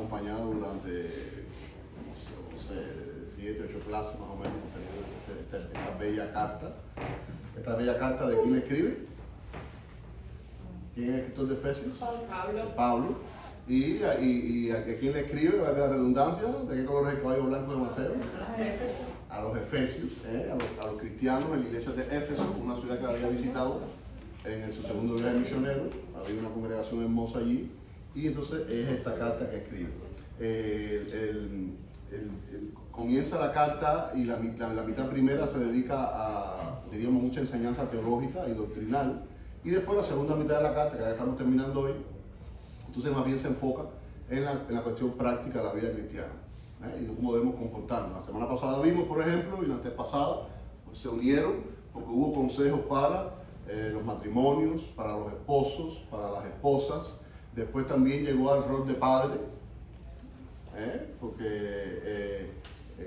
acompañado durante, no sé, 7, 8 clases más o menos, hemos tenido esta bella carta. Esta bella carta, ¿de quién escribe? ¿Quién es el escritor de Efesios? Pablo. Pablo. ¿Y a quién le escribe? ¿Valga la redundancia? ¿De qué color es el caballo blanco de Maceo? A los Efesios, a los cristianos en la iglesia de Éfeso, una ciudad que había visitado en su segundo viaje misionero. Había una congregación hermosa allí. Y entonces es esta carta que escribe. Comienza la carta y la mitad primera se dedica a, diríamos, mucha enseñanza teológica y doctrinal. Y después la segunda mitad de la carta, que ya estamos terminando hoy, entonces más bien se enfoca en la cuestión práctica de la vida cristiana y de cómo debemos comportarnos. La semana pasada vimos, por ejemplo, y la antepasada, pues, se unieron porque hubo consejos para los matrimonios, para los esposos, para las esposas. Después también llegó al rol de padre, porque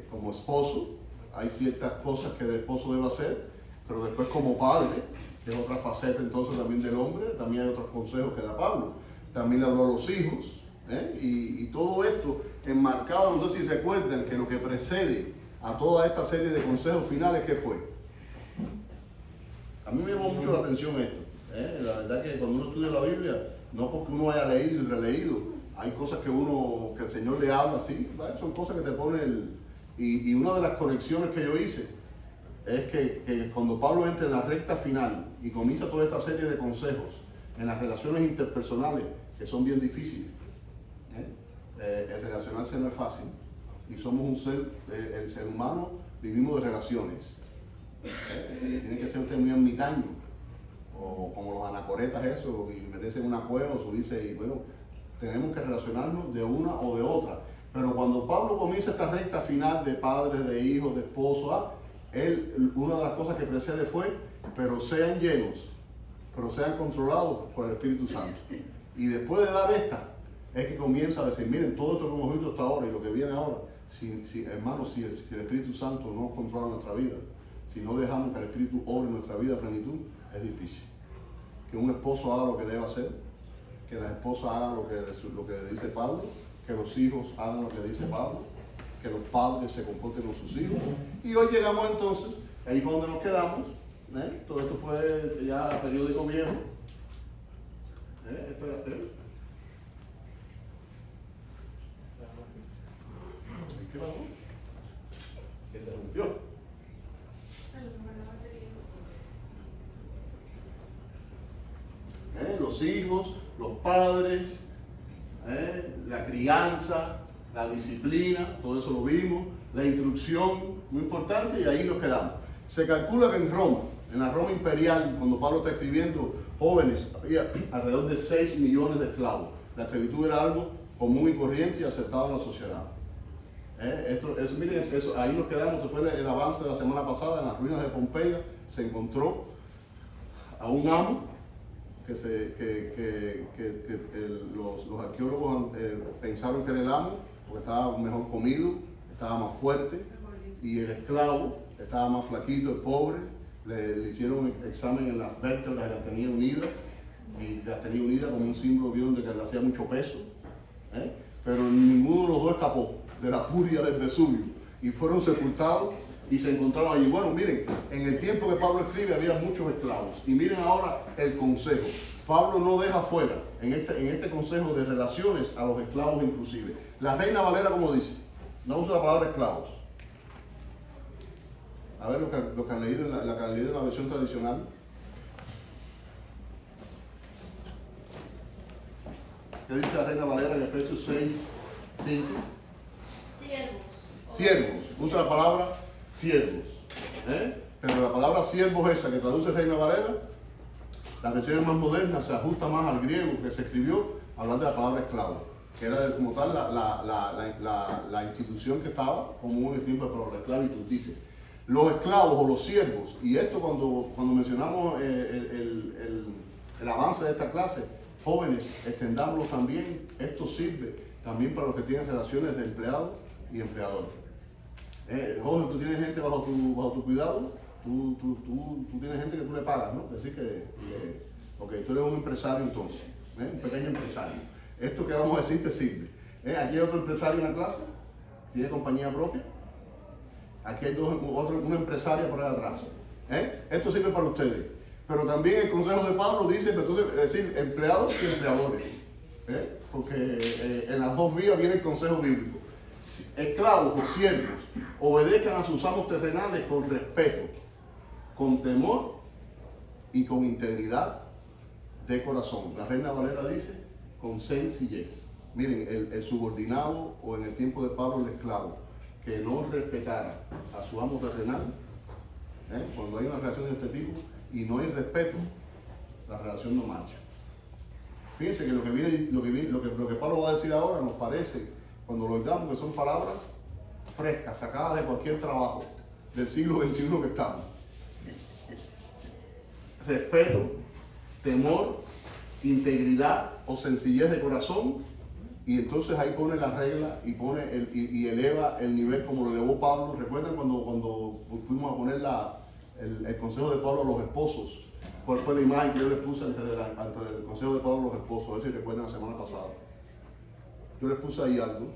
como esposo hay ciertas cosas que el esposo debe hacer, pero después como padre, que es otra faceta entonces también del hombre, también hay otros consejos que da Pablo. También le habló a los hijos, y todo esto enmarcado, no sé si recuerdan que lo que precede a toda esta serie de consejos finales, ¿qué fue? A mí me llamó mucho la atención esto. La verdad que cuando uno estudia la Biblia, no porque uno haya leído y releído, hay cosas que el Señor le habla así, ¿vale? Son cosas que te ponen y una de las conexiones que yo hice es que cuando Pablo entra en la recta final y comienza toda esta serie de consejos en las relaciones interpersonales, que son bien difíciles, el relacionarse no es fácil, y somos un ser, el ser humano vivimos de relaciones. Tiene que ser usted muy ermitaño, o como los anacoretas eso, y meterse en una cueva o subirse, y bueno, tenemos que relacionarnos de una o de otra. Pero cuando Pablo comienza esta recta final de padres, de hijos, de esposos, una de las cosas que precede fue, pero sean llenos, pero sean controlados por el Espíritu Santo. Y después de dar esta, es que comienza a decir, miren, todo esto que hemos visto hasta ahora y lo que viene ahora, hermanos, si el Espíritu Santo no controla nuestra vida, si no dejamos que el Espíritu obre en nuestra vida a plenitud, es difícil. Que un esposo haga lo que debe hacer, que la esposa haga lo que dice Pablo, que los hijos hagan lo que dice Pablo, que los padres se comporten con sus hijos. Y hoy llegamos entonces, ahí fue donde nos quedamos. Todo esto fue ya periódico viejo. Esto era ¿qué pasó? Que se rompió. Los hijos, los padres, la crianza, la disciplina, todo eso lo vimos, la instrucción, muy importante, y ahí nos quedamos. Se calcula que en Roma, en la Roma imperial, cuando Pablo está escribiendo, jóvenes, había alrededor de 6 millones de esclavos. La esclavitud era algo común y corriente y aceptado en la sociedad. Miren, ahí nos quedamos. Se fue el avance de la semana pasada en las ruinas de Pompeya. Se encontró a un amo que los arqueólogos pensaron que era el amo porque estaba mejor comido, estaba más fuerte, y el esclavo estaba más flaquito, el pobre. Le hicieron un examen en las vértebras y las tenía unidas, como un símbolo, vieron de que le hacía mucho peso, pero ninguno de los dos escapó de la furia del Vesubio y fueron sepultados y se encontraron allí. Bueno, miren, en el tiempo que Pablo escribe había muchos esclavos, y miren ahora el consejo. Pablo no deja fuera en este consejo de relaciones a los esclavos inclusive. La Reina Valera, como dice, no usa la palabra esclavos. A ver lo que han leído en la versión tradicional. ¿Qué dice la Reina Valera en Efesios 6, 5? Siervos. Usa la palabra siervos. Pero la palabra siervos, esa que traduce Reina Valera, las versiones más modernas se ajusta más al griego que se escribió, hablando de la palabra esclavo, que era como tal la institución que estaba común en el tiempo de la esclavitud. Dice, los esclavos o los siervos, y esto cuando mencionamos el avance de esta clase, jóvenes, extendámoslo también. Esto sirve también para los que tienen relaciones de empleado y empleador. Joven, tú tienes gente bajo tu cuidado, tú tienes gente que tú le pagas, ¿no? Es decir, ok, tú eres un empresario entonces, un pequeño empresario. Esto que vamos a decir te sirve. Aquí hay otro empresario en la clase, tiene compañía propia. Aquí hay una empresaria por ahí atrás. Esto sirve para ustedes. Pero también el consejo de Pablo dice, entonces, es decir, empleados y empleadores. Porque en las dos vías viene el consejo bíblico. Esclavos o siervos, obedezcan a sus amos terrenales con respeto, con temor y con integridad de corazón. La Reina Valera dice, con sencillez. Miren, el subordinado, o en el tiempo de Pablo el esclavo, que no respetara a su amo terrenal, cuando hay una relación de este tipo y no hay respeto, la relación no marcha. Fíjense que lo que Pablo va a decir ahora nos parece, cuando lo oigamos, que son palabras frescas, sacadas de cualquier trabajo del siglo XXI que estamos. Respeto, temor, integridad o sencillez de corazón, y entonces ahí pone la regla y eleva el nivel como lo elevó Pablo. ¿Recuerdan cuando fuimos a poner el consejo de Pablo a los esposos? ¿Cuál fue la imagen que yo les puse ante el consejo de Pablo a los esposos? A ver si recuerdan la semana pasada. Yo les puse ahí algo.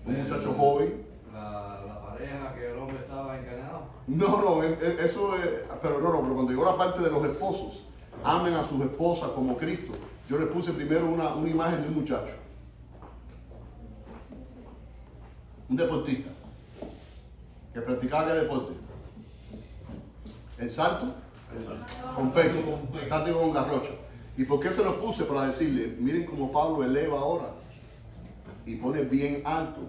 Un muchacho joven. La pareja que el hombre estaba encadenado. No, eso es, pero cuando llegó la parte de los esposos, amen a sus esposas como Cristo. Yo les puse primero una imagen de un muchacho, un deportista, que practicaba qué deporte. El salto con pecho, el salto con garrocha. ¿Y por qué se lo puse? Para decirle, miren cómo Pablo eleva ahora y pone bien alto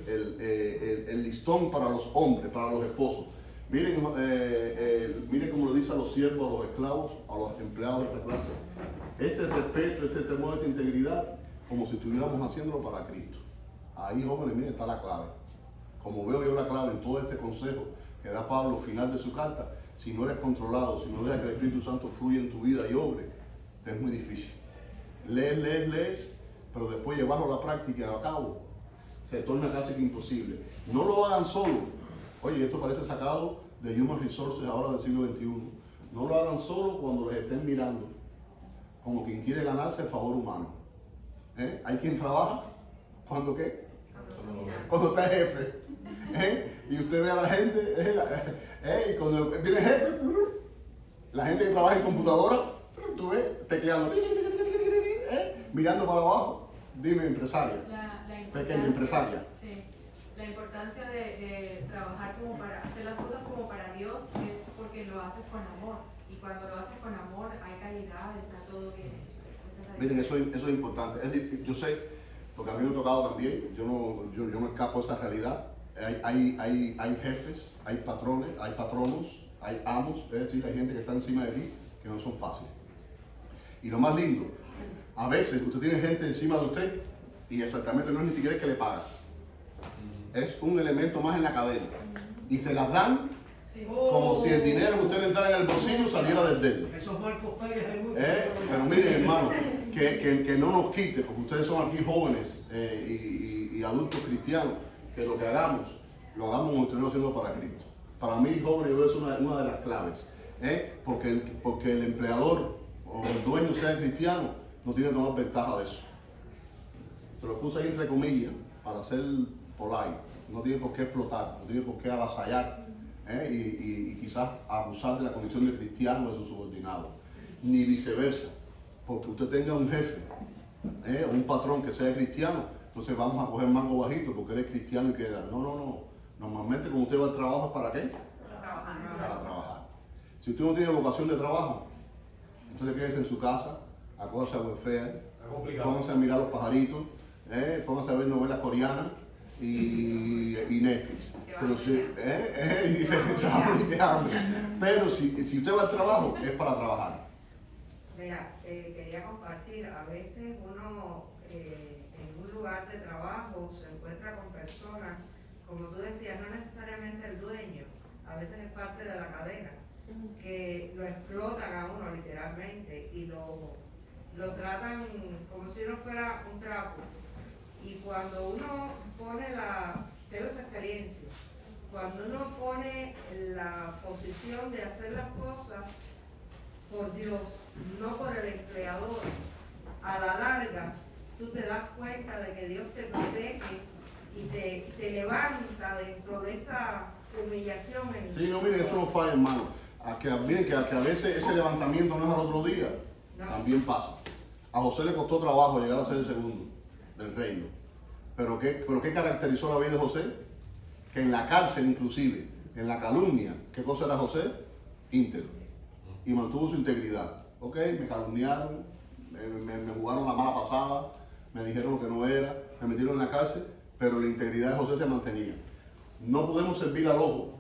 el listón para los hombres, para los esposos. Miren cómo lo dice a los siervos, a los esclavos, a los empleados de esta clase. Este respeto, este temor, esta integridad, como si estuviéramos haciéndolo para Cristo. Ahí, jóvenes, miren, está la clave. Como veo yo la clave en todo este consejo que da Pablo al final de su carta, si no eres controlado, si no dejas que el Espíritu Santo fluya en tu vida y obre, es muy difícil. Lees, pero después llevarlo a la práctica, a cabo, se torna casi que imposible. No lo hagan solo. Oye, esto parece sacado de Human Resources ahora del siglo XXI. No lo hagan solo cuando les estén mirando, como quien quiere ganarse el favor humano. Hay quien trabaja cuando ¿qué? Cuando está el jefe. Y usted ve a la gente, y cuando viene el jefe, la gente que trabaja en computadora, tú ves, tecleando, mirando para abajo. Dime, empresaria, pequeña empresaria. Sí. La importancia de trabajar como para hacer las cosas como para Dios es porque lo haces con amor. Y cuando lo haces con amor hay calidad, está todo bien hecho. Miren, eso es importante. Yo sé, porque a mí me ha tocado también, yo no escapo de esa realidad. Hay jefes, hay patrones, hay patronos, hay amos, es decir, hay gente que está encima de ti que no son fáciles. Y lo más lindo, a veces usted tiene gente encima de usted y exactamente no es ni siquiera el que le paga. Es un elemento más en la cadena. Y se las dan como si el dinero que usted le entrara en el bolsillo saliera desde él. Esos Marcos Pérez hay muchos. Pero miren, hermano, que no nos quite, porque ustedes son aquí jóvenes y adultos cristianos, que lo que hagamos, lo hagamos como estuvimos haciendo para Cristo. Para mí, jóvenes, yo es una de las claves. Porque el empleador o el dueño sea cristiano, no tiene que tomar ventaja de eso. Se lo puse ahí entre comillas, para ser polite. No tiene por qué explotar, no tiene por qué avasallar y quizás abusar de la condición de cristiano de su subordinado. Ni viceversa. Porque usted tenga un jefe o un patrón que sea cristiano, entonces vamos a coger mango bajito porque él es cristiano y queda. No. Normalmente cuando usted va al trabajo, ¿es para qué? Para trabajar. Si usted no tiene vocación de trabajo, entonces quédese en su casa, acójase a welfare, póngase a mirar los pajaritos, póngase a ver novelas coreanas y Netflix. Pero si usted va al trabajo, es para trabajar. Mira, quería compartir, a veces uno en un lugar de trabajo se encuentra con personas, como tú decías, no necesariamente el dueño, a veces es parte de la cadena, que lo explotan a uno literalmente y lo tratan como si no fuera un trapo. Y cuando uno pone tengo esa experiencia, cuando uno pone la posición de hacer las cosas por Dios, no por el empleador, a la larga tú te das cuenta de que Dios te protege y te levanta dentro de esa humillación. Sí, no, miren, eso no falla, hermano. Miren que a veces ese levantamiento no es al otro día, No. también pasa. A José le costó trabajo llegar a ser el segundo del reino. ¿Pero qué caracterizó la vida de José? Que en la cárcel inclusive, en la calumnia, ¿qué cosa era José? Íntegro. Y mantuvo su integridad. Ok, me calumniaron, me jugaron la mala pasada, me dijeron lo que no era, me metieron en la cárcel, pero la integridad de José se mantenía. No podemos servir al ojo.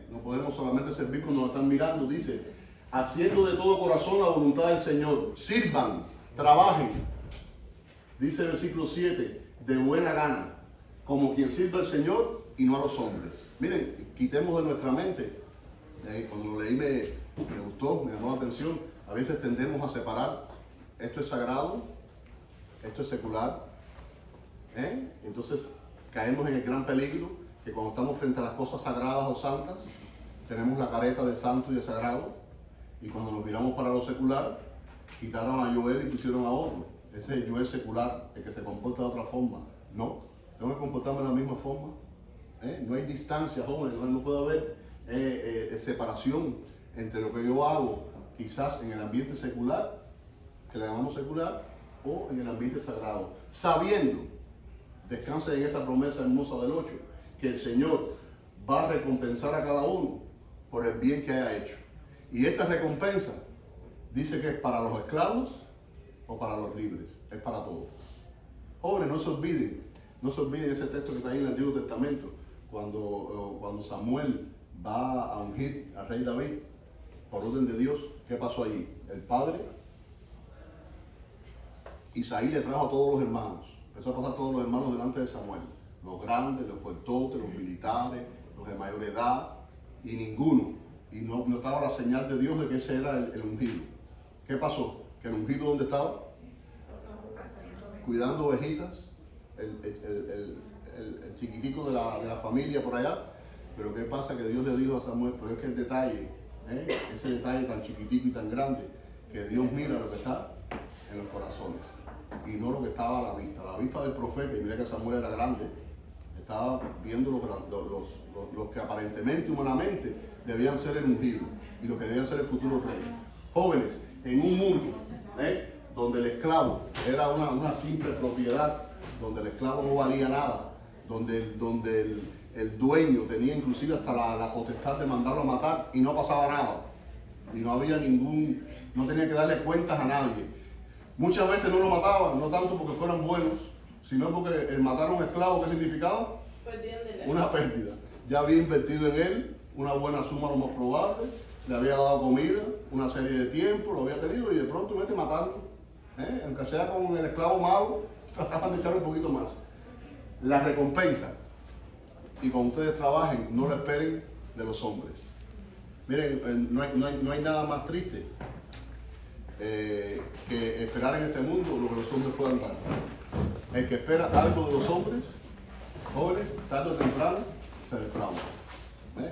No podemos solamente servir cuando nos están mirando. Dice, haciendo de todo corazón la voluntad del Señor. Sirvan, trabajen. Dice el versículo 7, de buena gana, como quien sirve al Señor y no a los hombres. Miren, quitemos de nuestra mente. Cuando lo leí me gustó, me llamó la atención. A veces tendemos a separar, esto es sagrado, esto es secular. Entonces caemos en el gran peligro que cuando estamos frente a las cosas sagradas o santas, tenemos la careta de santo y de sagrado, y cuando nos miramos para lo secular, quitaron a Joel y pusieron a otro. Ese es el Joel secular, el que se comporta de otra forma. No, tengo que comportarme de la misma forma. No hay distancia, jóvenes, no puede haber separación entre lo que yo hago, quizás en el ambiente secular, que le llamamos secular, o en el ambiente sagrado, sabiendo, descanse en esta promesa hermosa del 8, que el Señor va a recompensar a cada uno por el bien que haya hecho. Y esta recompensa dice que es para los esclavos o para los libres, es para todos. Jóvenes, no se olviden ese texto que está ahí en el Antiguo Testamento, cuando Samuel va a ungir al rey David por orden de Dios. ¿Qué pasó allí? El padre, Isaí, le trajo a todos los hermanos, empezó a pasar todos los hermanos delante de Samuel, los grandes, los fuertotes, los militares, los de mayor edad, y ninguno, y no estaba la señal de Dios de que ese era el ungido. ¿Qué pasó? Que el ungido, ¿dónde estaba? Cuidando ovejitas, el chiquitico de la familia por allá. Pero ¿qué pasa? Que Dios le dijo a Samuel, pero es que el detalle, ese detalle tan chiquitico y tan grande, que Dios mira lo que está en los corazones y no lo que estaba a la vista. A la vista del profeta, y mira que Samuel era grande, estaba viendo los que aparentemente, humanamente, debían ser el ungido y los que debían ser el futuro rey. Jóvenes, en un mundo donde el esclavo era una simple propiedad, donde el esclavo no valía nada, donde el dueño tenía inclusive hasta la potestad de mandarlo a matar y no pasaba nada, y no había no tenía que darle cuentas a nadie. Muchas veces no lo mataban, no tanto porque fueran buenos, sino porque el matar a un esclavo, ¿qué significaba? Una pérdida. Ya había invertido en él una buena suma, lo más probable, le había dado comida, una serie de tiempo, lo había tenido, y de pronto mete matarlo. Aunque sea con el esclavo malo, trataban de echarle un poquito más. La recompensa, y cuando ustedes trabajen, no la esperen de los hombres. Miren, no hay nada más triste que esperar en este mundo lo que los hombres puedan dar. El que espera algo de los hombres, jóvenes, tarde o temprano se defrauda.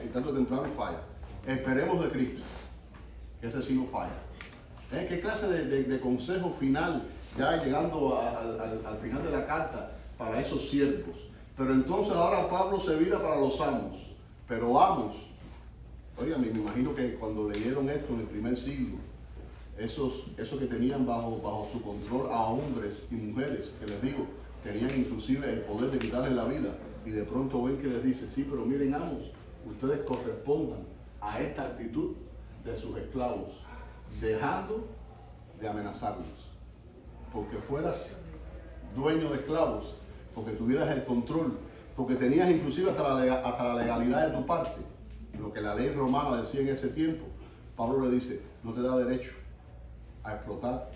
Y tarde o temprano falla. Esperemos de Cristo, que ese sí no falla. ¿Qué clase de consejo final, ya llegando al final de la carta, para esos siervos? Pero entonces ahora Pablo se vira para los amos. Pero amos, oigan, me imagino que cuando leyeron esto en el primer siglo, esos que tenían bajo su control a hombres y mujeres, que les digo, tenían inclusive el poder de quitarles la vida, y de pronto ven que les dice, sí, pero miren, amos, ustedes correspondan a esta actitud de sus esclavos, dejando de amenazarlos. Porque fueras dueño de esclavos, porque tuvieras el control, porque tenías inclusive hasta la legalidad de tu parte, lo que la ley romana decía en ese tiempo. Pablo le dice, no te da derecho a explotar,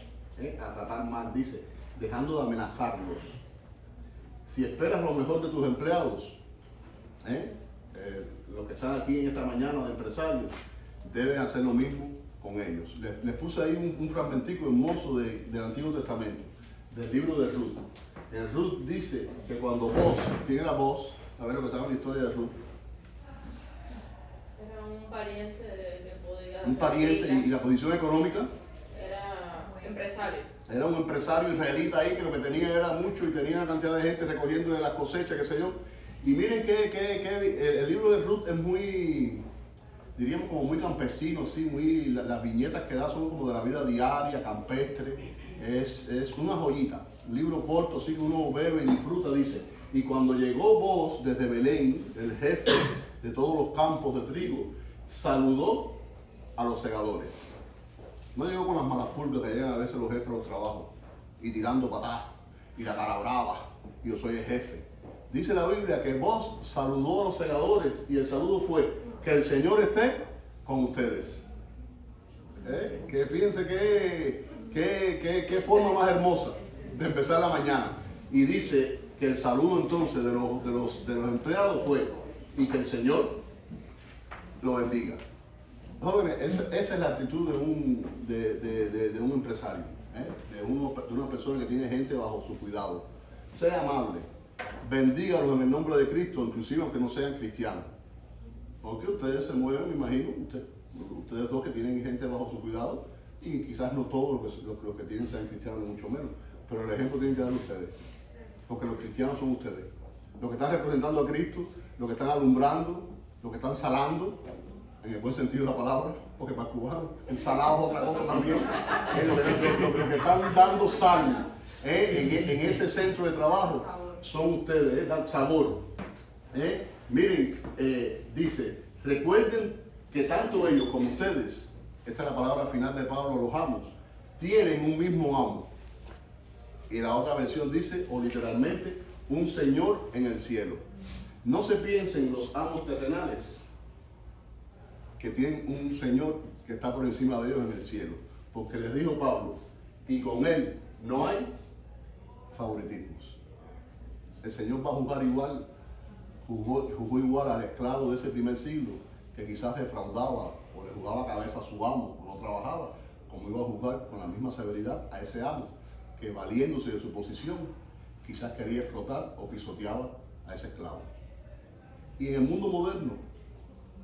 a tratar mal, dice, dejando de amenazarlos. Si esperas lo mejor de tus empleados, los que están aquí en esta mañana de empresarios, deben hacer lo mismo con ellos. Les puse ahí un fragmentico hermoso del Antiguo Testamento, del libro de Ruth. En Ruth dice que cuando Boaz, ¿quién era Boaz? A ver lo que sabe la historia de Ruth. Era un pariente que podía... Un pariente, y la posición económica. Era empresario. Era un empresario israelita ahí que lo que tenía era mucho y tenía una cantidad de gente recogiendo de las cosechas, qué sé yo. Y miren que el libro de Ruth es muy, diríamos como muy campesino, sí, muy, las viñetas que da son como de la vida diaria, campestre. Es una joyita, un libro corto, así que uno bebe y disfruta, dice. Y cuando llegó Boaz desde Belén, el jefe de todos los campos de trigo, saludó a los segadores. No llegó con las malas pulgas que llegan a veces los jefes a los trabajos y tirando patadas y la cara brava y yo soy el jefe. Dice la Biblia que Boaz saludó a los segadores y el saludo fue que el Señor esté con ustedes. Que fíjense qué forma más hermosa de empezar la mañana. Y dice que el saludo entonces de los empleados fue y que el Señor lo bendiga. Jóvenes, esa es la actitud de un empresario, de una persona que tiene gente bajo su cuidado. Sea amable, bendígalos en el nombre de Cristo, inclusive aunque no sean cristianos. Porque ustedes se mueven, me imagino, ustedes dos que tienen gente bajo su cuidado, y quizás no todos los que tienen sean cristianos, mucho menos, pero el ejemplo tienen que dar ustedes, porque los cristianos son ustedes, los que están representando a Cristo, los que están alumbrando, los que están salando, en el buen sentido de la palabra, porque para el cubano, el salado es otra cosa también, los que están dando sal en ese centro de trabajo son ustedes, dan sabor. Miren, dice, recuerden que tanto ellos como ustedes, esta es la palabra final de Pablo, los amos, tienen un mismo amo. Y la otra versión dice, o literalmente, un Señor en el cielo. No se piensen los amos terrenales que tienen un Señor que está por encima de ellos en el cielo. Porque les dijo Pablo, y con él no hay favoritismos. El Señor va a juzgar igual, juzgó igual al esclavo de ese primer siglo, que quizás defraudaba o le jugaba cabeza a su amo o no trabajaba, como iba a juzgar con la misma severidad a ese amo, que valiéndose de su posición, quizás quería explotar o pisoteaba a ese esclavo. Y en el mundo moderno,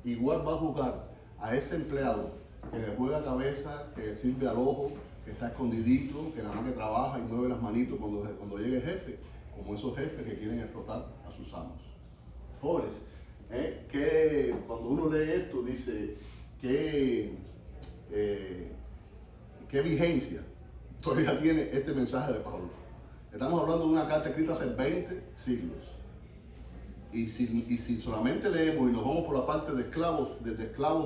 igual va a juzgar a ese empleado que le juega cabeza, que sirve al ojo, que está escondidito, que nada más que trabaja y mueve las manitos cuando llegue el jefe, como esos jefes que quieren explotar a sus amos. Jóvenes, que cuando uno lee esto dice qué vigencia todavía tiene este mensaje de Pablo. Estamos hablando de una carta escrita hace 20 siglos. Y si solamente leemos y nos vamos por la parte de esclavos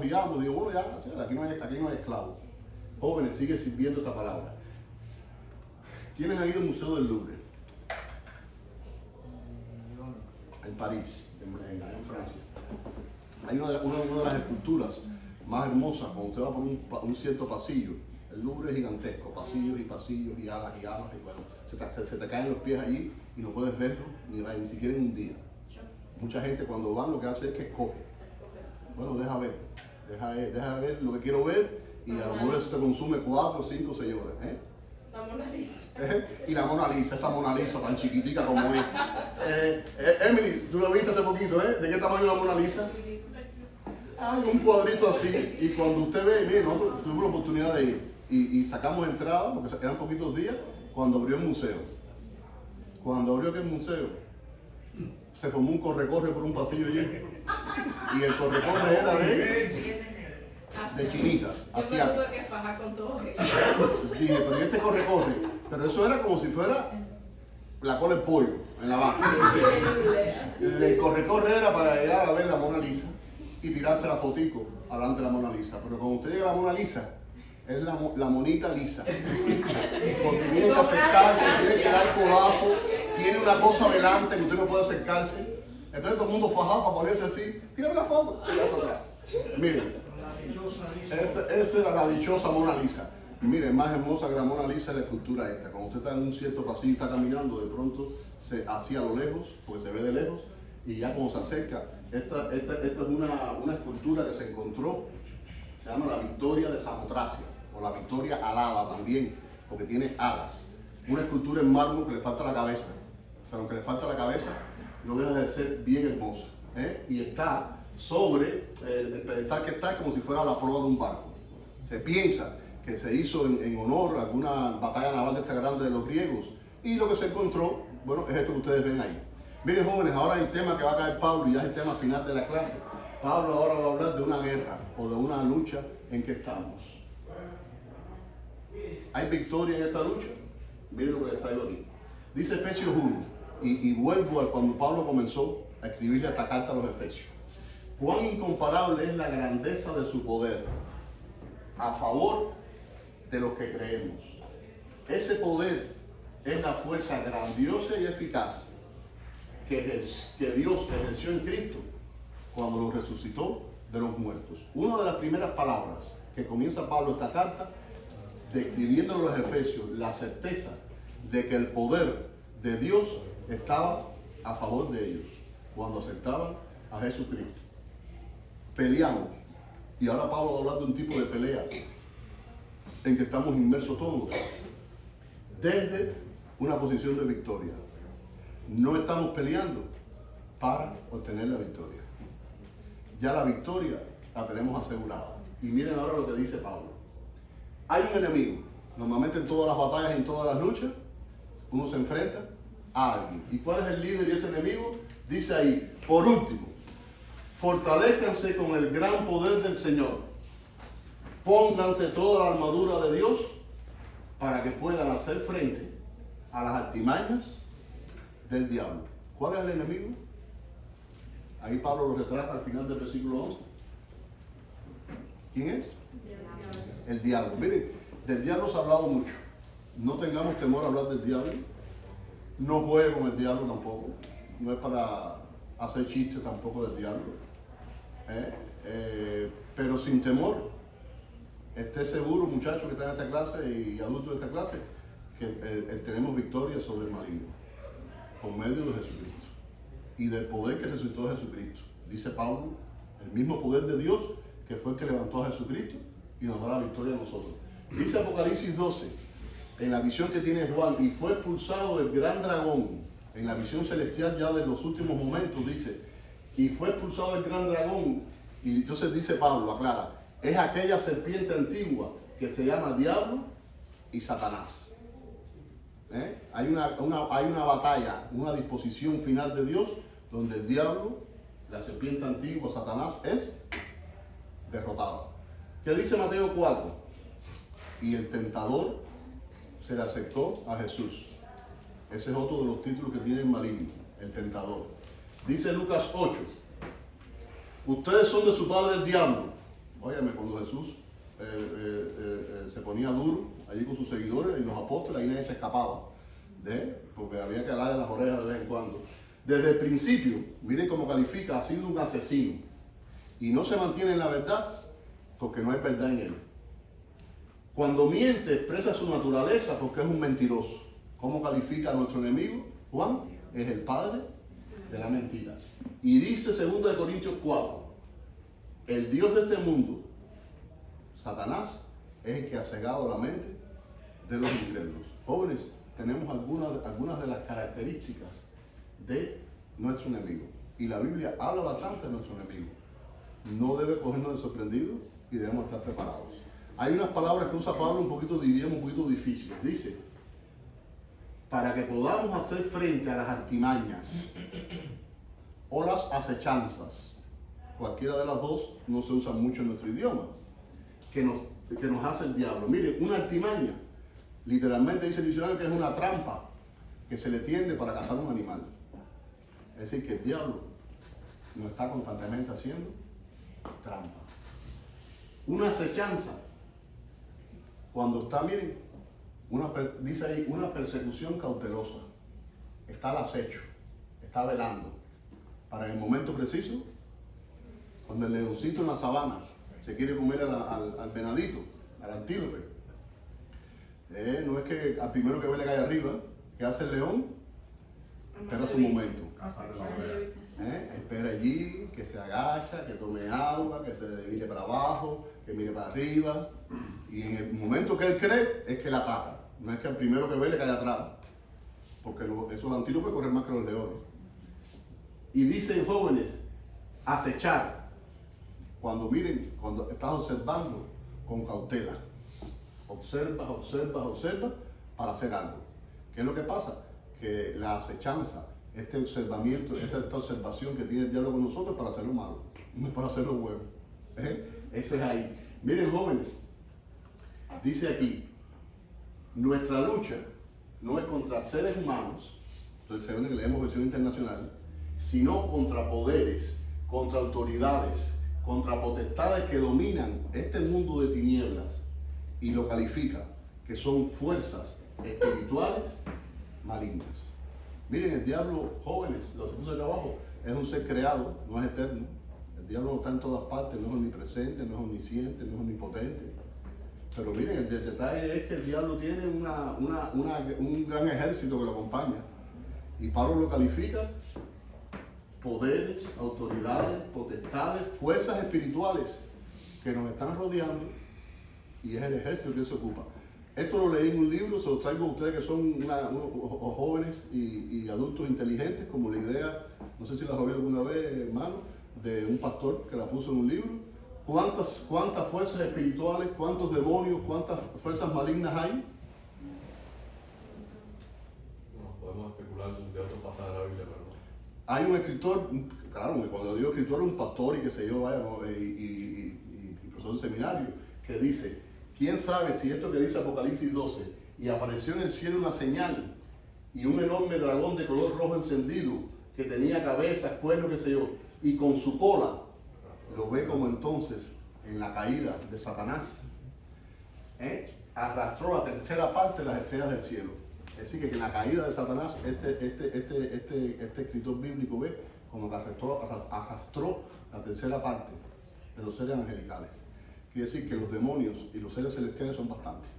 y amos, digo, bueno, ya, aquí no hay esclavos. Jóvenes, sigue sirviendo esta palabra. ¿Quiénes han ido al Museo del Louvre? En París, en Francia. Hay una de las esculturas más hermosas, cuando usted va por un cierto pasillo. El Louvre es gigantesco, pasillos y pasillos y alas, y bueno, se te caen los pies allí y no puedes verlo ni siquiera en un día. Mucha gente cuando van lo que hace es que escoge. Bueno, deja ver lo que quiero ver y a lo mejor eso se consume 4, 5, 6 horas. La Mona Lisa. Y la Mona Lisa, esa Mona Lisa tan chiquitica como es. Emily, tú la viste hace poquito, ¿de qué tamaño es la Mona Lisa? Un cuadrito así. Y cuando usted ve, mire, nosotros tuvimos la oportunidad de ir y sacamos entrada, porque eran poquitos días, cuando abrió el museo. Cuando abrió aquel museo, se formó un corre-corre por un pasillo allí. Y el corre-corre era de chinitas. Yo me tuve que fajar con todo. Dije, pero ¿y este corre-corre? Pero eso era como si fuera la cola de pollo en la vaca. El corre-corre era para llegar a ver la Mona Lisa y tirarse la fotico alante de la Mona Lisa. Pero cuando usted llega a la Mona Lisa, es la monita lisa. Porque tiene que acercarse, tiene que dar codazo, tiene una cosa delante que usted no puede acercarse. Entonces todo el mundo fajado para ponerse así, tírame la foto y la atrás. Miren, esa era la dichosa Mona Lisa. Y miren, más hermosa que la Mona Lisa es la escultura esta. Cuando usted está en un cierto pasillo y está caminando, de pronto se hacia lo lejos, porque se ve de lejos, y ya cuando se acerca, esta es una escultura que se encontró, se llama la Victoria de Samotracia, o la Victoria alada también, porque tiene alas. Una escultura en mármol que le falta la cabeza, pero aunque le falta la cabeza, no deja de ser bien hermosa. Y está sobre el pedestal que está como si fuera la proa de un barco. Se piensa que se hizo en honor a alguna batalla naval de esta grande de los griegos. Y lo que se encontró, bueno, es esto que ustedes ven ahí. Miren, jóvenes, ahora el tema que va a caer Pablo, y ya es el tema final de la clase. Pablo ahora va a hablar de una guerra o de una lucha en que estamos. ¿Hay victoria en esta lucha? Miren lo que les traigo aquí. Dice Efesios 1, y vuelvo a cuando Pablo comenzó a escribirle esta carta a los Efesios. Cuán incomparable es la grandeza de su poder a favor de los que creemos. Ese poder es la fuerza grandiosa y eficaz que Dios ejerció en Cristo cuando lo resucitó de los muertos. Una de las primeras palabras que comienza Pablo esta carta, describiendo a los Efesios la certeza de que el poder de Dios estaba a favor de ellos cuando aceptaban a Jesucristo. Peleamos, y ahora Pablo va a hablar de un tipo de pelea en que estamos inmersos todos, desde una posición de victoria. No estamos peleando para obtener la victoria. Ya la victoria la tenemos asegurada. Y miren ahora lo que dice Pablo. Hay un enemigo. Normalmente en todas las batallas y en todas las luchas, uno se enfrenta a alguien. ¿Y cuál es el líder y ese enemigo? Dice ahí, por último, fortalezcanse con el gran poder del Señor. Pónganse toda la armadura de Dios para que puedan hacer frente a las artimañas del diablo. ¿Cuál es el enemigo? Ahí Pablo lo retrata al final del versículo 11. ¿Quién es? El diablo. Miren, del diablo se ha hablado mucho. No tengamos temor a hablar del diablo. No juegue con el diablo tampoco. No es para hacer chistes tampoco del diablo. Pero sin temor, esté seguro, muchachos que están en esta clase y adultos de esta clase, que tenemos victoria sobre el maligno por medio de Jesucristo y del poder que resucitó Jesucristo. Dice Pablo, el mismo poder de Dios que fue el que levantó a Jesucristo y nos da la victoria a nosotros. Dice Apocalipsis 12, en la visión que tiene Juan, y fue expulsado el gran dragón, en la visión celestial ya de los últimos momentos, dice, y fue expulsado el gran dragón, y entonces dice Pablo, aclara, es aquella serpiente antigua que se llama Diablo y Satanás. Hay una batalla, una disposición final de Dios donde el diablo, la serpiente antigua, Satanás, es derrotado. ¿Qué dice Mateo 4? Y el tentador se le acercó a Jesús. Ese es otro de los títulos que tiene el maligno, el tentador. Dice Lucas 8, ustedes son de su padre el diablo. Óyeme, cuando Jesús se ponía duro allí con sus seguidores y los apóstoles, ahí nadie se escapaba, porque había que darle las orejas de vez en cuando. Desde el principio, miren cómo califica, ha sido un asesino y no se mantiene en la verdad porque no hay verdad en él. Cuando miente expresa su naturaleza porque es un mentiroso. ¿Cómo califica a nuestro enemigo? Juan es el padre de la mentira. Y dice 2 Corintios 4, el Dios de este mundo, Satanás, es el que ha cegado la mente de los incrédulos. Jóvenes, tenemos algunas de las características de nuestro enemigo. Y la Biblia habla bastante de nuestro enemigo. No debe cogernos de sorprendido y debemos estar preparados. Hay unas palabras que usa Pablo un poquito, diríamos, un poquito difíciles. Dice, para que podamos hacer frente a las artimañas o las acechanzas, cualquiera de las dos no se usa mucho en nuestro idioma, que nos hace el diablo. Mire, una artimaña, literalmente dice el diccionario que es una trampa que se le tiende para cazar un animal. Es decir, que el diablo nos está constantemente haciendo trampa. Una acechanza, cuando está, miren, dice ahí, una persecución cautelosa. Está al acecho, está velando, para en el momento preciso, cuando el leoncito en la sabana se quiere comer al venadito, al antílope. No es que al primero que ve le cae arriba, que hace el león, espera su momento. Espera allí, que se agacha, que tome agua, que se mire para abajo, que mire para arriba. Y en el momento que él cree, es que la ataca. No es que al primero que ve le cae atrás. Porque esos antílopes corren más que los leones. Y dicen jóvenes, acechar. Cuando miren, cuando estás observando con cautela. observas para hacer algo. ¿Qué es lo que pasa? Que la acechanza, este observamiento, esta observación que tiene el diablo con nosotros es para hacer lo malo, no es para hacer lo bueno. Ese es ahí. Miren, jóvenes, dice aquí, nuestra lucha no es contra seres humanos, entonces según que leemos versión internacional, sino contra poderes, contra autoridades, contra potestades que dominan este mundo de tinieblas, y lo califica que son fuerzas espirituales malignas. Miren, el diablo, jóvenes, los que puse acá abajo, es un ser creado, no es eterno. El diablo no está en todas partes, no es omnipresente, no es omnisciente, no es omnipotente. Pero miren, el detalle es que el diablo tiene un gran ejército que lo acompaña. Y Pablo lo califica poderes, autoridades, potestades, fuerzas espirituales que nos están rodeando, y es el ejército que se ocupa. Esto lo leí en un libro, se lo traigo a ustedes que son unos jóvenes y adultos inteligentes, como la idea, no sé si la has oído alguna vez, hermano, de un pastor que la puso en un libro. ¿Cuántas fuerzas espirituales, cuántos demonios, cuántas fuerzas malignas hay? No, podemos especular de otros pasajes de la Biblia, pero no. Hay un escritor, claro, cuando digo escritor es un pastor y qué sé yo, vaya, y profesor de seminario, que dice, ¿quién sabe si esto que dice Apocalipsis 12, y apareció en el cielo una señal, y un enorme dragón de color rojo encendido, que tenía cabezas, cuernos, qué sé yo, y con su cola, lo ve como entonces en la caída de Satanás, arrastró la tercera parte de las estrellas del cielo. Es decir, que en la caída de Satanás, este escritor bíblico ve como que arrastró la tercera parte de los seres angelicales. Quiere decir que los demonios y los seres celestiales son bastantes.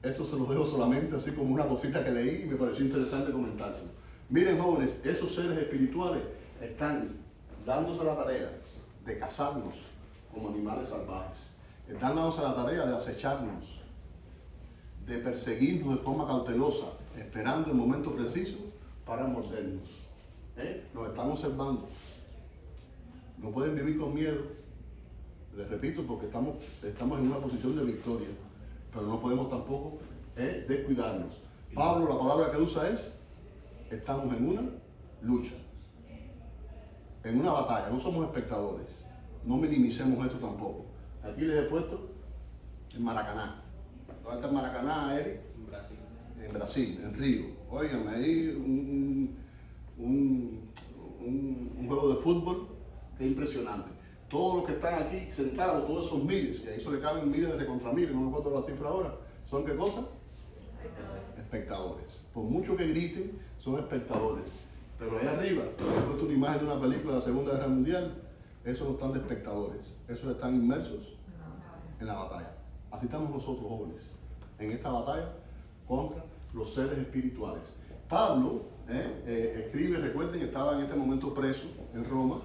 Esto se los dejo solamente así como una cosita que leí y me pareció interesante comentárselo. Miren, jóvenes, esos seres espirituales están dándose la tarea de cazarnos como animales salvajes. Están dándose la tarea de acecharnos, de perseguirnos de forma cautelosa, esperando el momento preciso para mordernos. Nos están observando. No pueden vivir con miedo. Les repito, porque estamos en una posición de victoria, pero no podemos tampoco descuidarnos. Pablo, la palabra que usa es, estamos en una lucha, en una batalla, no somos espectadores. No minimicemos esto tampoco. Aquí les he puesto el Maracaná. ¿Dónde está el Maracaná, Eric? En Brasil. En Brasil, en Río. Oigan, ahí un juego de fútbol que es impresionante. Todos los que están aquí sentados, todos esos miles, y a eso le caben miles de contra miles, no me acuerdo la cifra ahora, ¿son qué cosa? Espectadores. Por mucho que griten, son espectadores. Pero ahí arriba, he puesto una imagen de una película de la Segunda Guerra Mundial, esos no están de espectadores, esos están inmersos en la batalla. Así estamos nosotros, jóvenes, en esta batalla contra los seres espirituales. Pablo escribe, recuerden que estaba en este momento preso en Roma,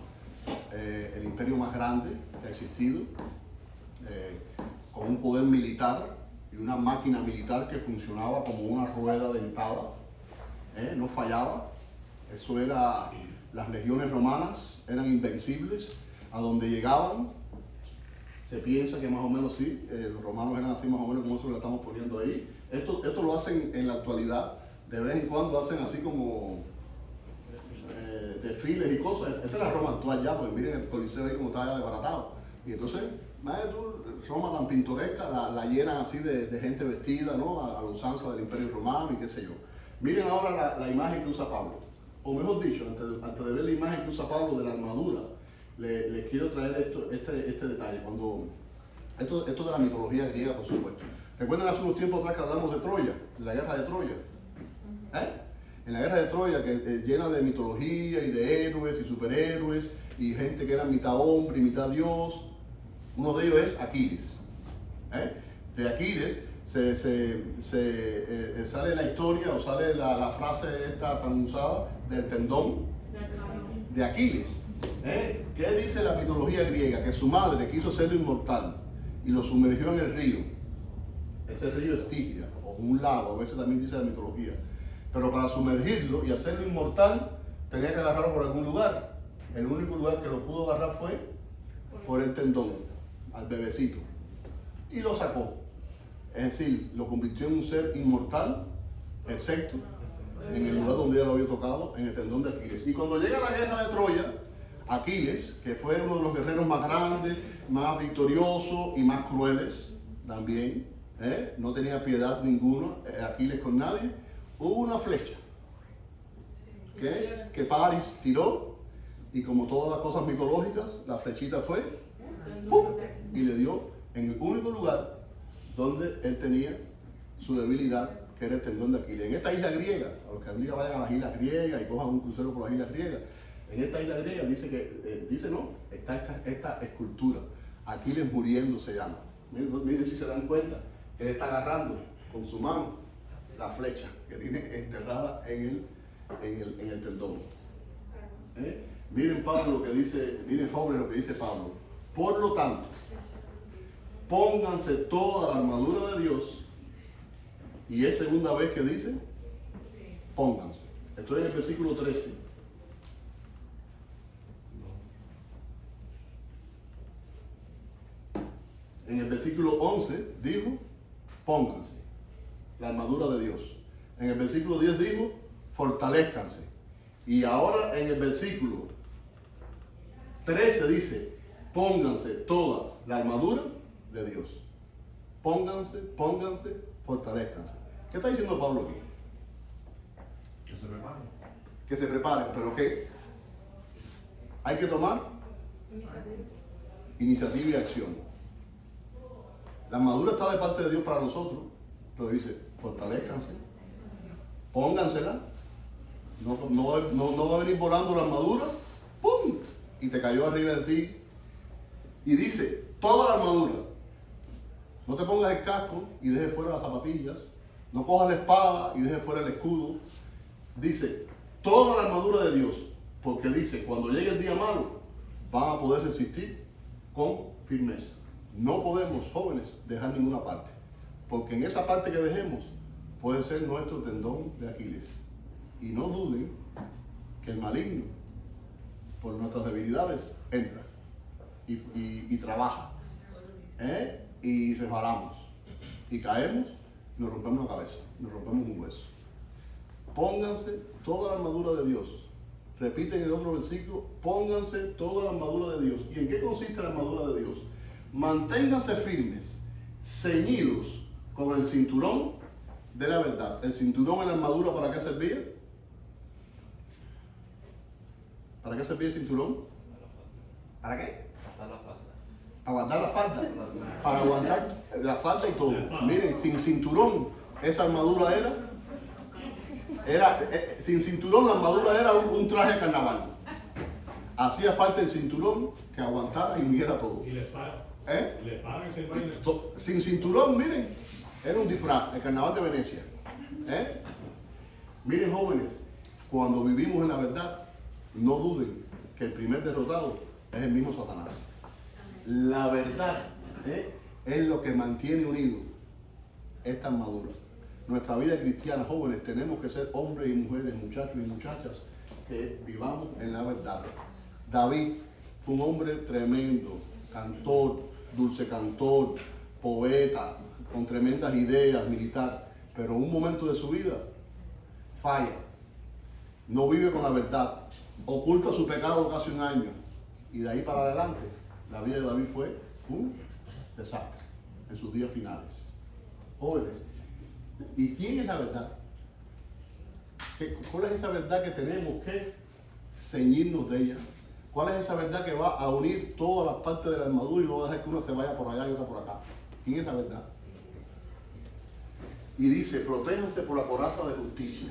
el imperio más grande que ha existido, con un poder militar y una máquina militar que funcionaba como una rueda dentada, no fallaba. Eso era, las legiones romanas eran invencibles, a donde llegaban, se piensa que más o menos sí, los romanos eran así más o menos como eso lo estamos poniendo ahí. Esto lo hacen en la actualidad, de vez en cuando hacen así como desfiles y cosas. Esta es la Roma actual ya, porque miren el Coliseo ahí como está ya desbaratado. Y entonces, Roma tan pintoresca, la llenan así de gente vestida, ¿no? A la usanza del Imperio Romano y qué sé yo. Miren ahora la imagen que usa Pablo. O mejor dicho, antes de ver la imagen que usa Pablo de la armadura, les quiero traer este detalle. Esto de la mitología griega, por supuesto. ¿Recuerdan hace unos tiempos atrás que hablamos de Troya, de la guerra de Troya? En la guerra de Troya, que llena de mitología y de héroes y superhéroes y gente que era mitad hombre y mitad dios. Uno de ellos es Aquiles. De Aquiles sale la historia o sale la frase esta tan usada del tendón de Aquiles. ¿Qué dice la mitología griega? Que su madre quiso hacerlo inmortal y lo sumergió en el río. Ese río es Estigia, o un lago, a veces también dice la mitología. Pero para sumergirlo y hacerlo inmortal, tenía que agarrarlo por algún lugar. El único lugar que lo pudo agarrar fue por el tendón, al bebecito. y lo sacó. Es decir, lo convirtió en un ser inmortal, excepto en el lugar donde él lo había tocado, en el tendón de Aquiles. Y cuando llega la guerra de Troya, Aquiles, que fue uno de los guerreros más grandes, más victoriosos y más crueles también, no tenía piedad ninguna, Aquiles con nadie, hubo una flecha que Paris tiró, y como todas las cosas mitológicas, la flechita fue ¡pum! Y le dio en el único lugar donde él tenía su debilidad, que era el tendón de Aquiles. En esta isla griega, a los que algún día vayan a las islas griegas y cojan un crucero por las islas griegas, en esta isla griega dice que, está esta escultura, Aquiles muriendo se llama. Miren si se dan cuenta, él está agarrando con su mano la flecha que tiene enterrada en el tendón. Miren Pablo lo que dice, miren jóvenes lo que dice Pablo. Por lo tanto, pónganse toda la armadura de Dios. Y es segunda vez que dice, pónganse. Estoy en el versículo 13. En el versículo 11 dijo, pónganse la armadura de Dios. En el versículo 10 dijo, fortalezcanse. Y ahora en el versículo 13 dice, pónganse toda la armadura de Dios. Pónganse, fortalezcanse. ¿Qué está diciendo Pablo aquí? Que se preparen. Que se preparen, pero ¿qué? Hay que tomar iniciativa y acción. La armadura está de parte de Dios para nosotros, pero dice, fortalezcanse, póngansela. No va a venir volando la armadura, ¡pum! Y te cayó arriba de ti. Y dice, toda la armadura. No te pongas el casco y dejes fuera las zapatillas. No cojas la espada y dejes fuera el escudo. Dice, toda la armadura de Dios. Porque dice, cuando llegue el día malo, van a poder resistir con firmeza. No podemos, jóvenes, dejar ninguna parte. Porque en esa parte que dejemos, puede ser nuestro tendón de Aquiles. Y no duden que el maligno, por nuestras debilidades, entra y trabaja. Y resbalamos. Y caemos, nos rompemos la cabeza, nos rompemos un hueso. Pónganse toda la armadura de Dios. Repiten el otro versículo, pónganse toda la armadura de Dios. ¿Y en qué consiste la armadura de Dios? Manténganse firmes, ceñidos con el cinturón de la verdad. ¿El cinturón en la armadura para qué servía? ¿Para qué servía el cinturón? ¿Para qué? Aguantar la falda. Para aguantar la falda y todo. Miren, sin cinturón, esa armadura sin cinturón la armadura era un traje de carnaval. Hacía falta el cinturón que aguantara y uniera todo. Y la espada. ¿Eh? Y la espada que se baila. Sin cinturón, miren, era un disfraz, el carnaval de Venecia. Miren, jóvenes, cuando vivimos en la verdad, no duden que el primer derrotado es el mismo Satanás. La verdad es lo que mantiene unido esta armadura. Nuestra vida cristiana, jóvenes, tenemos que ser hombres y mujeres, muchachos y muchachas, que vivamos en la verdad. David fue un hombre tremendo, cantor, dulce cantor, poeta, con tremendas ideas, militar, pero en un momento de su vida falla, no vive con la verdad, oculta su pecado casi un año, y de ahí para adelante la vida de David fue un desastre en sus días finales. Jóvenes, ¿y quién es la verdad? ¿Cuál es esa verdad que tenemos que ceñirnos de ella? ¿Cuál es esa verdad que va a unir todas las partes de la armadura y no va a dejar que una se vaya por allá y otra por acá? ¿Quién es la verdad? Y dice, protéjanse por la coraza de justicia.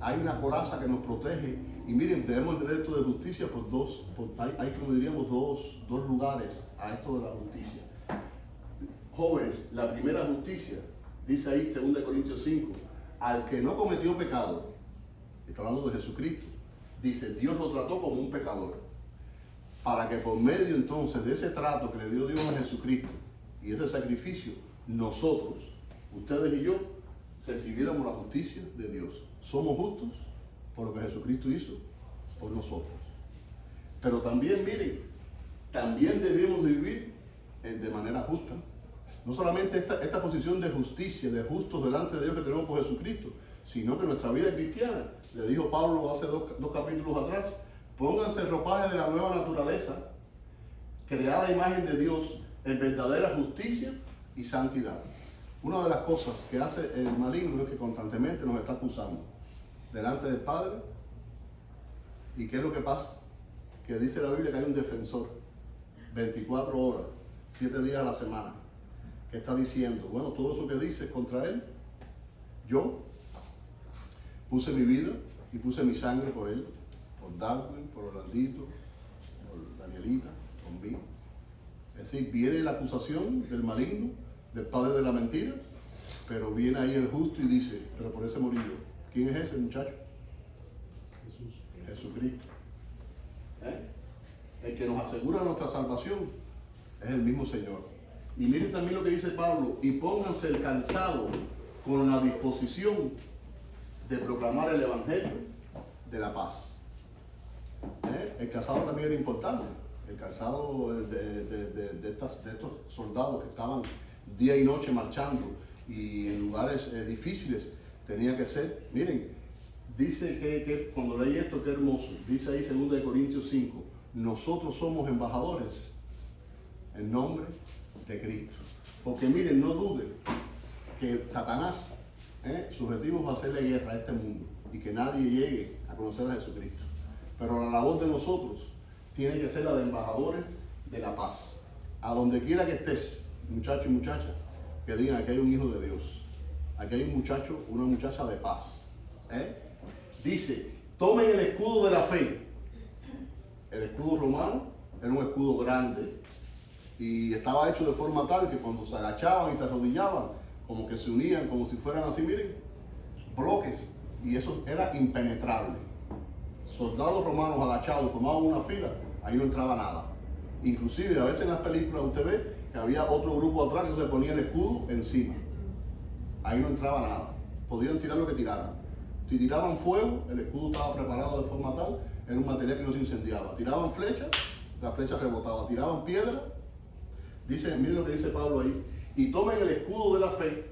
Hay una coraza que nos protege. Y miren, debemos entender esto de justicia hay como diríamos dos lugares a esto de la justicia. Jóvenes, la primera justicia, dice ahí 2 Corintios 5, al que no cometió pecado, está hablando de Jesucristo, dice, Dios lo trató como un pecador, para que por medio entonces de ese trato que le dio Dios a Jesucristo y ese sacrificio, nosotros, ustedes y yo, recibiéramos la justicia de Dios. Somos justos por lo que Jesucristo hizo por nosotros. Pero también, miren, también debemos vivir de manera justa. No solamente esta posición de justicia, de justos delante de Dios que tenemos por Jesucristo, sino que nuestra vida cristiana, le dijo Pablo hace dos capítulos atrás, pónganse ropajes de la nueva naturaleza, creada a imagen de Dios en verdadera justicia y santidad. Una de las cosas que hace el maligno es que constantemente nos está acusando delante del Padre. ¿Y qué es lo que pasa? Que dice la Biblia que hay un defensor 24 horas, 7 días a la semana, que está diciendo, bueno, todo eso que dices contra él, yo puse mi vida y puse mi sangre por él, por Darwin, por Orlandito, por Danielita, por mí. Es decir, viene la acusación del maligno, del padre de la mentira, pero viene ahí el justo y dice, pero por ese morí yo. ¿Quién es ese muchacho? Jesús. Jesucristo. El que nos asegura nuestra salvación es el mismo Señor. Y miren también lo que dice Pablo, y pónganse el calzado con la disposición de proclamar el Evangelio de la paz. El calzado también era importante. El calzado de estos soldados que estaban día y noche marchando y en lugares difíciles, tenía que ser, miren, dice que cuando leí esto, qué hermoso, dice ahí 2 Corintios 5, nosotros somos embajadores en nombre de Cristo. Porque miren, no duden que Satanás, su objetivo va a hacerle guerra a este mundo y que nadie llegue a conocer a Jesucristo. Pero la labor de nosotros tiene que ser la de embajadores de la paz. A donde quiera que estés, muchacho y muchacha, que digan, aquí hay un hijo de Dios, aquí hay un muchacho, una muchacha de paz. Dice, tomen el escudo de la fe. El escudo romano era un escudo grande y estaba hecho de forma tal que cuando se agachaban y se arrodillaban, como que se unían, como si fueran así, miren, bloques, y eso era impenetrable. Soldados romanos agachados formaban una fila, ahí no entraba nada. Inclusive a veces en las películas usted ve que había otro grupo atrás que se ponía el escudo encima. Ahí no entraba nada. Podían tirar lo que tiraran. Si tiraban fuego, el escudo estaba preparado de forma tal, era un material que no se incendiaba. Tiraban flechas, la flecha rebotaba. Tiraban piedra. Dice, miren lo que dice Pablo ahí. Y tomen el escudo de la fe,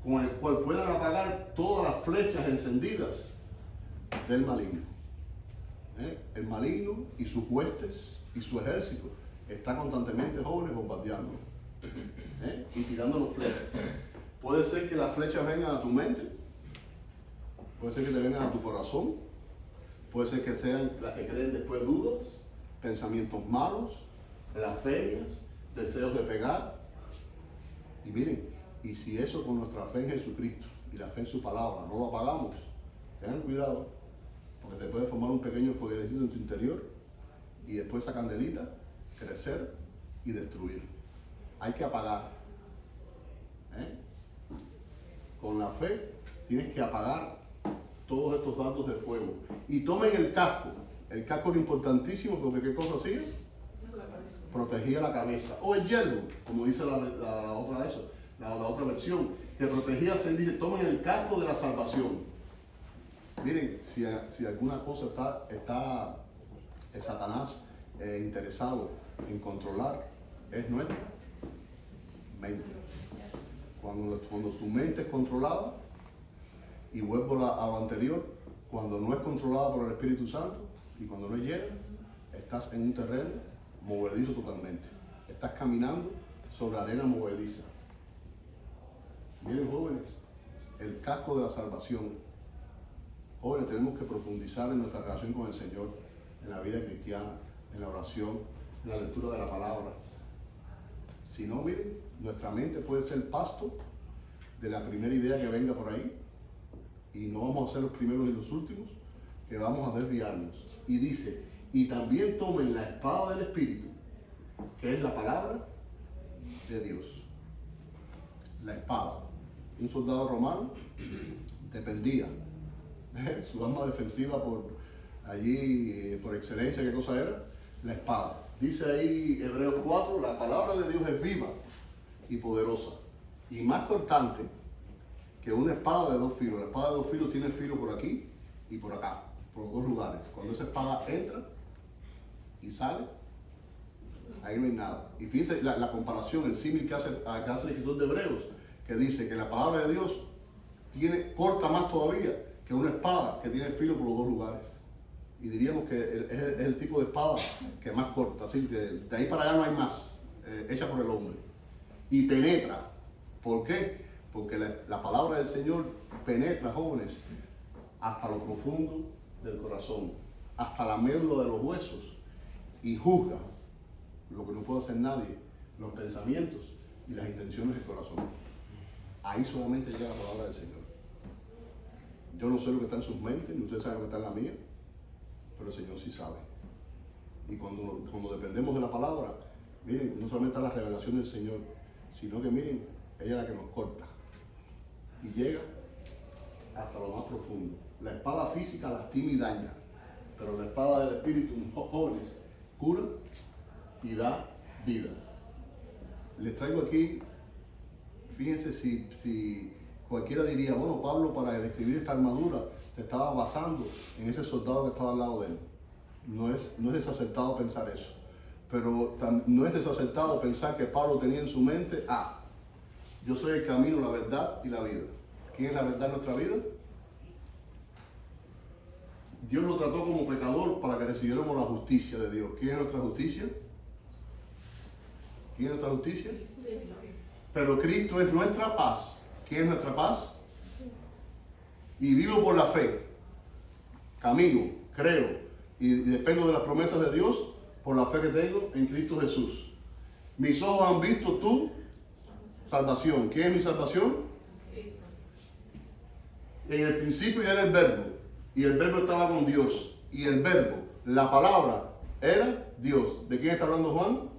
con el cual puedan apagar todas las flechas encendidas del maligno. El maligno y sus huestes y su ejército está constantemente, jóvenes, bombardeando y tirándonos flechas. Puede ser que las flechas vengan a tu mente, puede ser que te vengan a tu corazón, puede ser que sean las que creen después dudas, pensamientos malos, blasfemias, deseos de pecar. Y miren, y si eso con nuestra fe en Jesucristo y la fe en su palabra no lo apagamos, tengan cuidado, porque se puede formar un pequeño fueguecito en tu interior y después esa candelita crecer y destruir. Hay que apagar. Con la fe tienes que apagar todos estos dardos de fuego. Y tomen el casco. El casco era importantísimo porque ¿qué cosa hacía? Protegía la cabeza. O el yelmo, como dice la otra versión, que protegía, se dice, tomen el casco de la salvación. Miren, si alguna cosa está Satanás interesado en controlar, es nuestra mente. Cuando tu mente es controlada, y vuelvo a lo anterior, cuando no es controlada por el Espíritu Santo y cuando no es llena, estás en un terreno movedizo totalmente. Estás caminando sobre arena movediza. Miren, jóvenes, el casco de la salvación. Jóvenes, tenemos que profundizar en nuestra relación con el Señor, en la vida cristiana, en la oración, en la lectura de la palabra. Si no, miren, nuestra mente puede ser pasto de la primera idea que venga por ahí y no vamos a ser los primeros y los últimos que vamos a desviarnos. Y dice, y también tomen la espada del Espíritu, que es la palabra de Dios. La espada. Un soldado romano dependía. Su arma defensiva por excelencia, ¿qué cosa era? La espada. Dice ahí Hebreos 4, la palabra de Dios es viva y poderosa y más cortante que una espada de dos filos. La espada de dos filos tiene el filo por aquí y por acá, por los dos lugares. Cuando esa espada entra y sale, Ahí no hay nada. Y fíjense la comparación, el símil que hace el escritor de Hebreos, que dice que la palabra de Dios corta más todavía que una espada que tiene filo por los dos lugares. Y diríamos que es el tipo de espada que más corta, así que de ahí para allá no hay más, hecha por el hombre. Y penetra. ¿Por qué? Porque la palabra del Señor penetra, jóvenes, hasta lo profundo del corazón, hasta la médula de los huesos, y juzga lo que no puede hacer nadie, los pensamientos y las intenciones del corazón. Ahí solamente llega la palabra del Señor. Yo no sé lo que está en sus mentes, ni usted sabe lo que está en la mía, pero el Señor sí sabe. Y cuando dependemos de la palabra, miren, no solamente está la revelación del Señor, sino que miren, ella es la que nos corta y llega hasta lo más profundo. La espada física lastima y daña, pero la espada del Espíritu, jóvenes, cura y da vida. Les traigo aquí, fíjense si cualquiera diría, bueno, Pablo para describir esta armadura se estaba basando en ese soldado que estaba al lado de él. No es desacertado pensar eso. Pero no es desacertado pensar que Pablo tenía en su mente, yo soy el camino, la verdad y la vida. ¿Quién es la verdad en nuestra vida? Dios lo trató como pecador para que recibiéramos la justicia de Dios. ¿Quién es nuestra justicia? ¿Quién es nuestra justicia? Pero Cristo es nuestra paz. ¿Quién es nuestra paz? Y vivo por la fe. Camino, creo y dependo de las promesas de Dios por la fe que tengo en Cristo Jesús. Mis ojos han visto tu salvación. ¿Quién es mi salvación? En el principio era el verbo, y el verbo estaba con Dios, y el verbo, la palabra, era Dios. ¿De quién está hablando Juan?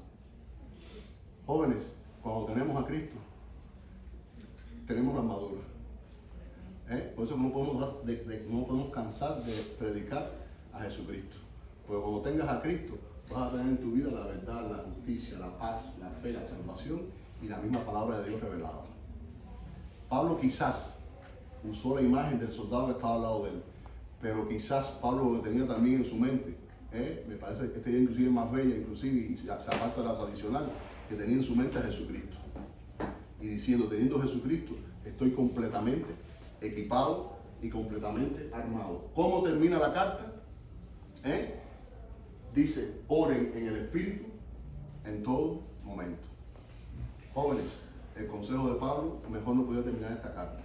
Jóvenes, cuando tenemos a Cristo, tenemos la armadura. Por eso no podemos cansar de predicar a Jesucristo. Porque cuando tengas a Cristo, vas a tener en tu vida la verdad, la justicia, la paz, la fe, la salvación y la misma palabra de Dios revelada. Pablo quizás usó la imagen del soldado que estaba al lado de él, pero quizás Pablo lo tenía también en su mente. Me parece que esta idea inclusive es más bella, inclusive, y se aparta de la tradicional, que tenía en su mente a Jesucristo. Y diciendo, teniendo a Jesucristo, estoy completamente equipado y completamente armado. ¿Cómo termina la carta? Dice, oren en el Espíritu en todo momento. Jóvenes, el consejo de Pablo, mejor no podía terminar esta carta.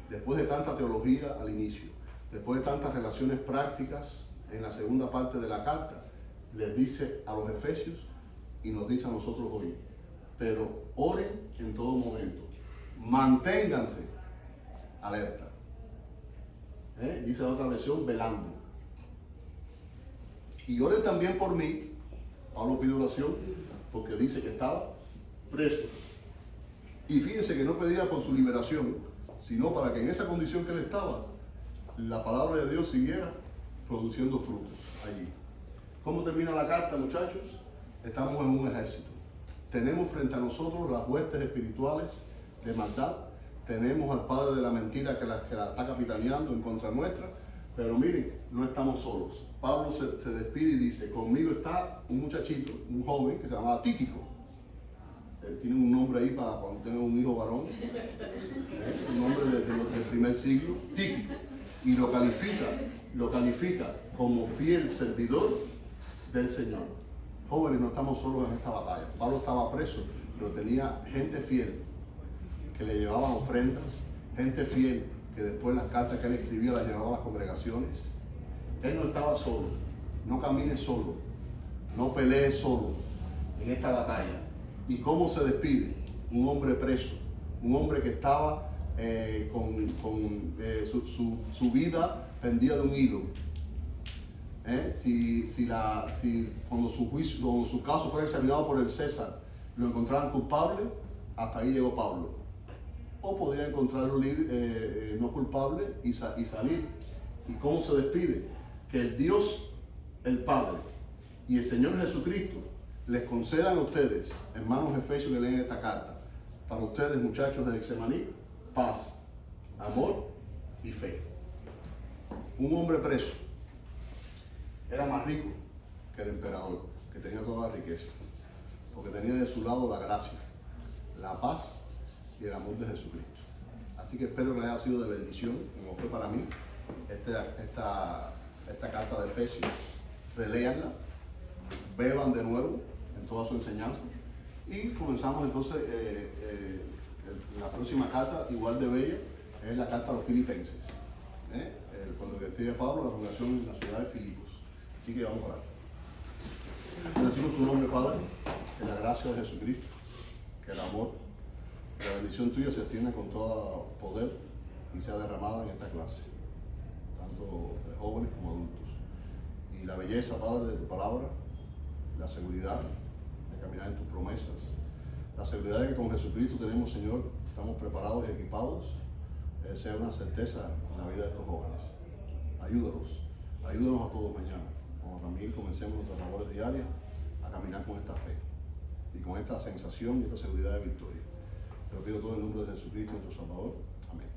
Después de tanta teología al inicio, después de tantas relaciones prácticas en la segunda parte de la carta, les dice a los efesios y nos dice a nosotros hoy, pero oren en todo momento, manténganse alerta. Dice la otra versión, velando. Y oren también por mí. Pablo pide oración porque dice que estaba preso. Y fíjense que no pedía por su liberación, sino para que en esa condición que él estaba, la palabra de Dios siguiera produciendo frutos allí. ¿Cómo termina la carta, muchachos? Estamos en un ejército. Tenemos frente a nosotros las huestes espirituales de maldad. Tenemos al padre de la mentira que la está capitaneando en contra nuestra. Pero miren, no estamos solos. Pablo se despide y dice, conmigo está un muchachito, un joven que se llamaba Tíquico. Tienen un nombre ahí para cuando tengan un hijo varón. Es un nombre del primer siglo, Tíquico. Y lo califica como fiel servidor del Señor. Jóvenes, no estamos solos en esta batalla. Pablo estaba preso, pero tenía gente fiel que le llevaban ofrendas, gente fiel que después las cartas que él escribía las llevaba a las congregaciones. Él no estaba solo, no camine solo, no pelee solo en esta batalla. ¿Y cómo se despide? Un hombre preso, un hombre que estaba con su vida pendida de un hilo. Cuando su caso fuera examinado por el César, lo encontraban culpable, hasta ahí llegó Pablo. O podía encontrarlo libre, no culpable y salir. ¿Y cómo se despide? Que el Dios, el Padre y el Señor Jesucristo les concedan a ustedes, hermanos efesios que leen esta carta, para ustedes, muchachos de Getsemaní, paz, amor y fe. Un hombre preso era más rico que el emperador, que tenía toda la riqueza. porque tenía de su lado la gracia, la paz y el amor de Jesucristo. Así que espero que les haya sido de bendición, como fue para mí, esta carta de Efesios. Reléanla, beban de nuevo en toda su enseñanza y comenzamos entonces la próxima carta, igual de bella, es la carta a los filipenses, cuando escribe Pablo la congregación en la ciudad de Filipos. Así que vamos a orar. Bendecimos tu nombre, Padre, que la gracia de Jesucristo, que el amor, que la bendición tuya se extienda con todo poder y sea derramada en esta clase, tanto de jóvenes como adultos. Y la belleza, Padre, de tu palabra, la seguridad de caminar en tus promesas, la seguridad de que con Jesucristo tenemos, Señor, estamos preparados y equipados, sea una certeza en la vida de estos jóvenes. Ayúdanos a todos mañana, como también comencemos nuestras labores diarias a caminar con esta fe y con esta sensación y esta seguridad de victoria. Te lo pido todo en el nombre de Jesucristo, nuestro Salvador. Amén.